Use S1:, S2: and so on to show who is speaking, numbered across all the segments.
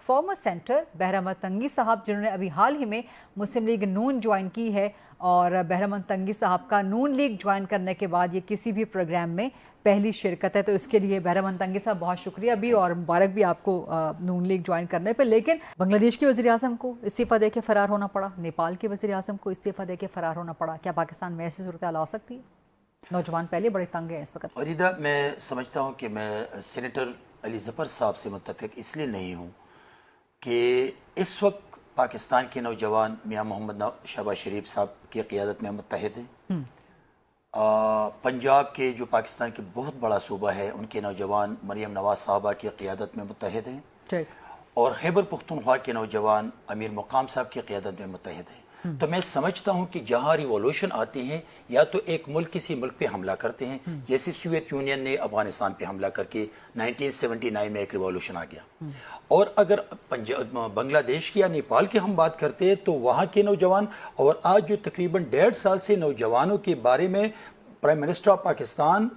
S1: Farmer centre बहरामत तंगी साहब, जिन्होंने अभी हाल ही में मुस्लिम लीग नून ज्वाइन की है। और बहरामत तंगी साहब का नून लीग ज्वाइन करने के बाद ये किसी भी प्रोग्राम में पहली शिरकत है, तो इसके लिए बहरामत तंगी साहब बहुत शुक्रिया भी और मुबारक भी आपको नून लीग ज्वाइन करने पे। लेकिन बांग्लादेश के वज़ीर आज़म को इस्तीफ़ा दे के फ़रार होना पड़ा, नेपाल के वज़ीर आज़म को इस्तीफ़ा दे के फ़रार होना पड़ा। क्या पाकिस्तान में ऐसी सूरत हाल आ सकती है? नौजवान पहले बड़े तंग हैं इस वक्त।
S2: फरीदा, मैं समझता हूँ कि मैं सेनेटर अली ज़फ़र साहब से मुत्तफ़िक़ इसलिए नहीं हूँ कि इस वक्त पाकिस्तान के नौजवान मियाँ मोहम्मद शहबाज शरीफ साहब की क़ियादत में मुत्तहिद हैं। पंजाब के जो पाकिस्तान के बहुत बड़ा सूबा है, उनके नौजवान मरियम नवाज़ साहबा की क़ियादत में मुत्तहिद हैं। और खैबर पुख्तूनख्वा के नौजवान अमीर मुकाम साहब की क़ियादत में मुत्तहिद हैं। तो मैं समझता हूँ कि जहाँ रिवॉल्यूशन आती हैं, या तो एक मुल्क किसी मुल्क पे हमला करते हैं, जैसे सोवियत यूनियन ने अफगानिस्तान पे हमला करके 1979 में एक रिवॉल्यूशन आ गया। और अगर बांग्लादेश की या नेपाल की हम बात करते हैं तो वहाँ के नौजवान, और आज जो तकरीबन 1.5 साल से नौजवानों के बारे में prime minister of Pakistan,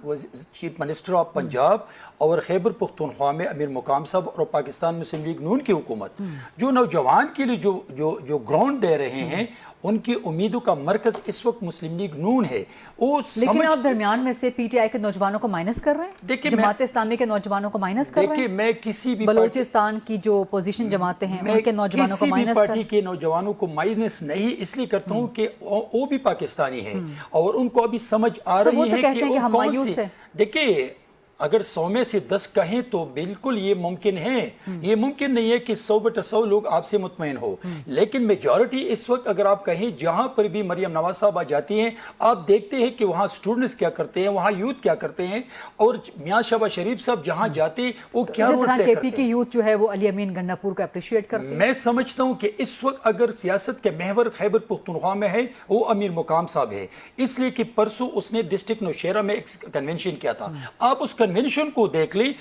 S2: chief minister of Punjab और खैबर पुख्तूनख्वा में अमीर मुकाम साहब और पाकिस्तान मुस्लिम लीग नून की हुकूमत जो नौजवान के लिए जो ग्राउंड दे रहे हैं, उनकी उम्मीदों का मरकज इस वक्त मुस्लिम लीग नून है।
S1: लेकिन आप दरमियान में से पीटीआई के नौजवानों को माइनस कर रहे हैं, देखिए जमात इस्लामी के नौजवानों को माइनस कर रहे हैं।
S2: देखिए, मैं किसी भी
S1: बलूचिस्तान की जो पोजीशन जमाते हैं उनके नौजवानों को माइनस
S2: पार्टी के नौजवानों को माइनस नहीं इसलिए करता हूँ कि वो भी पाकिस्तानी है और उनको अभी समझ आ रही है कि वो कौन सी। देखिए, अगर 100 में से 10 कहें तो बिल्कुल ये मुमकिन है। ये मुमकिन नहीं है कि 100/100 लोग आपसे मुतमईन हो, लेकिन मेजॉरिटी इस वक्त अगर आप कहें जहां पर भी मरियम नवाज साहब आ जाती हैं, आप देखते हैं कि वहां स्टूडेंट्स क्या करते हैं, वहां यूथ क्या करते हैं, और मियां शहबाज शरीफ साहब जहां जाते हैं वो क्या रोल प्ले करते हैं।
S1: केपी की यूथ जो है वो अली अमीन गंडापुर को अप्रिशिएट करते हैं।
S2: मैं समझता हूं कि इस वक्त अगर सियासत के महवर खैबर पुख्तूनख्वा में है वो अमीर मुकाम साहब है, इसलिए कि परसों उसने डिस्ट्रिक्ट नौशेरा में एक कन्वेंशन किया था। आप उस कन्वेंशन को देख ली,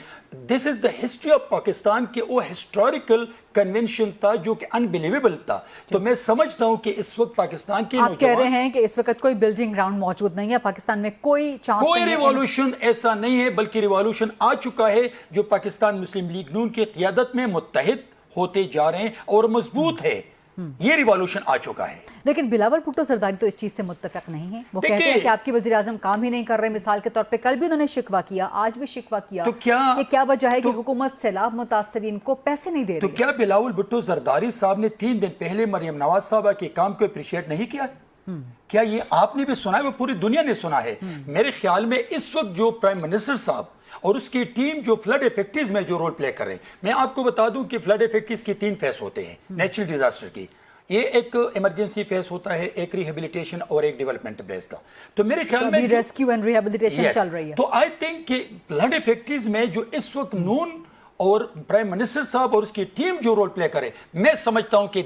S2: this is the history of Pakistan के वो हिस्टोरिकल कन्वेंशन था जो कि अनबिलीवेबल था। तो मैं समझता हूं कि इस वक्त पाकिस्तान के
S1: आप कह रहे हैं कि इस वक्त कोई बिल्डिंग ग्राउंड मौजूद नहीं है, पाकिस्तान में कोई चांस
S2: कोई रिवॉल्यूशन ऐसा नहीं है, बल्कि रिवॉल्यूशन आ चुका है जो पाकिस्तान मुस्लिम लीग नून की क़ियादत में मुत्तहिद होते जा रहे हैं और मजबूत है। ये रिवॉल्यूशन आ चुका है।
S1: लेकिन बिलावल भुट्टो सरदारी तो इस चीज से मुत्तफिक नहीं है। वो कहते हैं कि आपके वजीर आजम काम ही नहीं कर रहे। मिसाल के तौर पे कल भी उन्होंने शिकवा किया, आज भी शिकवा किया।
S2: तो क्या
S1: वजह है कि हुकूमत सैलाब मुतासरीन को पैसे नहीं दे रही?
S2: तो क्या बिलावल भुट्टो सरदारी साहब ने 3 दिन पहले मरियम नवाज साहबा के काम को अप्रिशिएट नहीं किया? क्या ये आपने भी सुना है? वो पूरी दुनिया ने सुना है। मेरे ख्याल में इस वक्त जो प्राइम मिनिस्टर साहब और उसकी टीम जो फ्लड इफेक्टिव में जो रोल प्ले कर रहे हैं, मैं आपको बता दूं कि फ्लड इफेक्टिव की 3 फेस होते हैं नेचुरल डिजास्टर की। ये एक इमरजेंसी फेस होता है, एक रिहेबिलिटेशन और एक डेवलपमेंट फेस का। तो मेरे ख्याल में
S1: रेस्क्यू एंड रिहेबिलिटेशन चल रही है।
S2: तो आई थिंक कि फ्लड इफेक्टिव में जो इस वक्त नून और प्राइम मिनिस्टर साहब और उसकी टीम जो रोल प्ले करे, मैं समझता हूं कि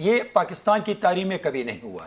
S2: ये पाकिस्तान की तारीख में कभी नहीं हुआ है।